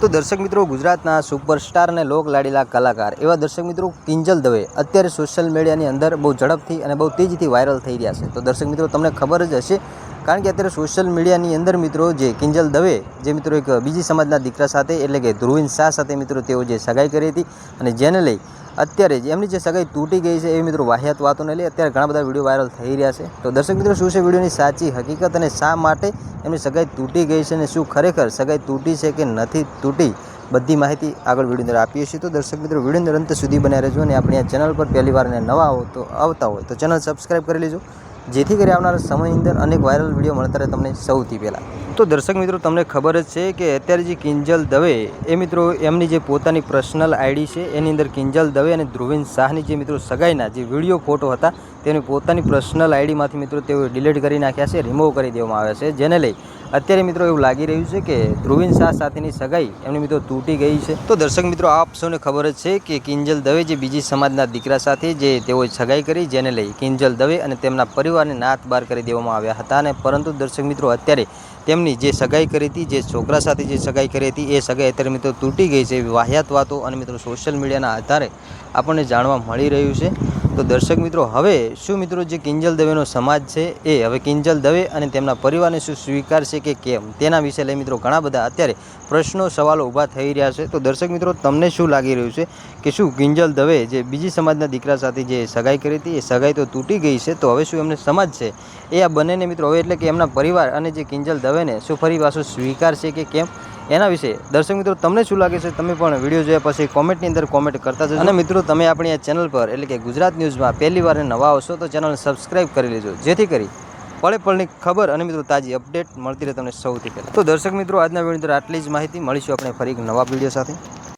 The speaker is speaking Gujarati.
તો દર્શક મિત્રો, ગુજરાતના સુપરસ્ટાર અને લોકલાડીલા કલાકાર એવા દર્શક મિત્રો કિંજલ દવે અત્યારે સોશિયલ મીડિયાની અંદર બહુ ઝડપથી અને બહુ તેજીથી વાયરલ થઈ રહ્યા છે। તો દર્શક મિત્રો, તમને ખબર જ હશે, કારણ કે અત્યારે સોશિયલ મીડિયાની અંદર મિત્રો જે કિંજલ દવે જે મિત્રો એક બીજી સમાજના દીકરા સાથે એટલે કે ધ્રુવીન શાહ સાથે મિત્રો તેઓ જે સગાઈ કરી હતી અને જેને લઈ અત્યારે એમની જે સગાઈ તૂટી ગઈ છે એ મિત્રો વાહિયાત વાતોને લઈ અત્યારે ઘણા બધા વિડીયો વાયરલ થઈ રહ્યા છે। તો દર્શક મિત્રો, શું છે વિડીયોની સાચી હકીકત અને શા માટે એમની સગાઈ તૂટી ગઈ છે અને શું ખરેખર સગાઈ તૂટી છે કે નથી તૂટી, બધી માહિતી આગળ વિડીયો અંદર આપીએ છીએ। તો દર્શક મિત્રો, વિડીયો અંત સુધી બન્યા રહેજો અને આપણી આ ચેનલ પર પહેલી વાર નવા આવતા હોય તો ચેનલ સબસ્ક્રાઈબ કરી લેજો, જેથી કરી આવનારા સમયની અંદર અનેક વાયરલ વિડીયો મળતા રહે તમને સૌથી પહેલાં। તો દર્શક મિત્રો, તમને ખબર જ છે કે અત્યારે જે કિંજલ દવે એ મિત્રો એમની જે પોતાની પર્સનલ આઈડી છે એની અંદર કિંજલ દવે અને ધ્રુવીન શાહની જે મિત્રો સગાઈના જે વિડીયો ફોટો હતા તેની પોતાની પર્સનલ આઈડીમાંથી મિત્રો તેઓ ડિલીટ કરી નાખ્યા છે, રિમૂવ કરી દેવામાં આવ્યા છે, જેને લઈ અત્યારે મિત્રો એવું લાગી રહ્યું છે કે ધ્રુવીન શાહ સાથેની સગાઈ એમની મિત્રો તૂટી ગઈ છે। તો દર્શક મિત્રો, આપ સૌને ખબર જ છે કે કિંજલ દવે જે બીજી સમાજના દીકરા સાથે જે તેઓએ સગાઈ કરી, જેને લઈ કિંજલ દવે અને તેમના પરિવારને નાત બાર કરી દેવામાં આવ્યા હતા અને પરંતુ દર્શક મિત્રો અત્યારે તેમની જે સગાઈ કરી હતી, જે છોકરા સાથે જે સગાઈ કરી હતી એ સગાઈ અત્યારે મિત્રો તૂટી ગઈ છે એવી વાહિયાત વાતો અને મિત્રો સોશિયલ મીડિયાના આધારે આપણને જાણવા મળી રહ્યું છે। તો દર્શક મિત્રો, હવે શું મિત્રો જે કિંજલ દવેનો સમાજ છે એ હવે કિંજલ દવે અને તેમના પરિવારને શું સ્વીકારશે કે કેમ, તેના વિશે લઈ મિત્રો ઘણા બધા અત્યારે પ્રશ્નો સવાલો ઊભા થઈ રહ્યા છે। તો દર્શક મિત્રો, તમને શું લાગી રહ્યું છે કે શું કિંજલ દવે જે બીજી સમાજના દીકરા સાથે જે સગાઈ કરી હતી એ સગાઈ તો તૂટી ગઈ છે, તો હવે શું એમને સમાજ છે એ આ બંનેને મિત્રો હવે એટલે કે એમના પરિવાર અને જે કિંજલ દવેને શું ફરી પાછું સ્વીકારશે કે કેમ, એના વિશે દર્શક મિત્રો તમને શું લાગે છે તમે પણ વિડીયો જોયા પછી કોમેન્ટની અંદર કોમેન્ટ કરતા જજો। અને મિત્રો, તમે આપણી આ ચેનલ પર એટલે કે ગુજરાત ન્યૂઝમાં પહેલી વાર નવા આવશો તો ચેનલને સબસ્ક્રાઈબ કરી લેજો, જેથી કરી પળે પળની ખબર અને મિત્રો તાજી અપડેટ મળતી રહે તમને સૌથી પહેલાં। તો દર્શક મિત્રો, આજના વિડીયો અંદર આટલી જ માહિતી, મળીશું આપણે ફરી એક નવા વિડીયો સાથે।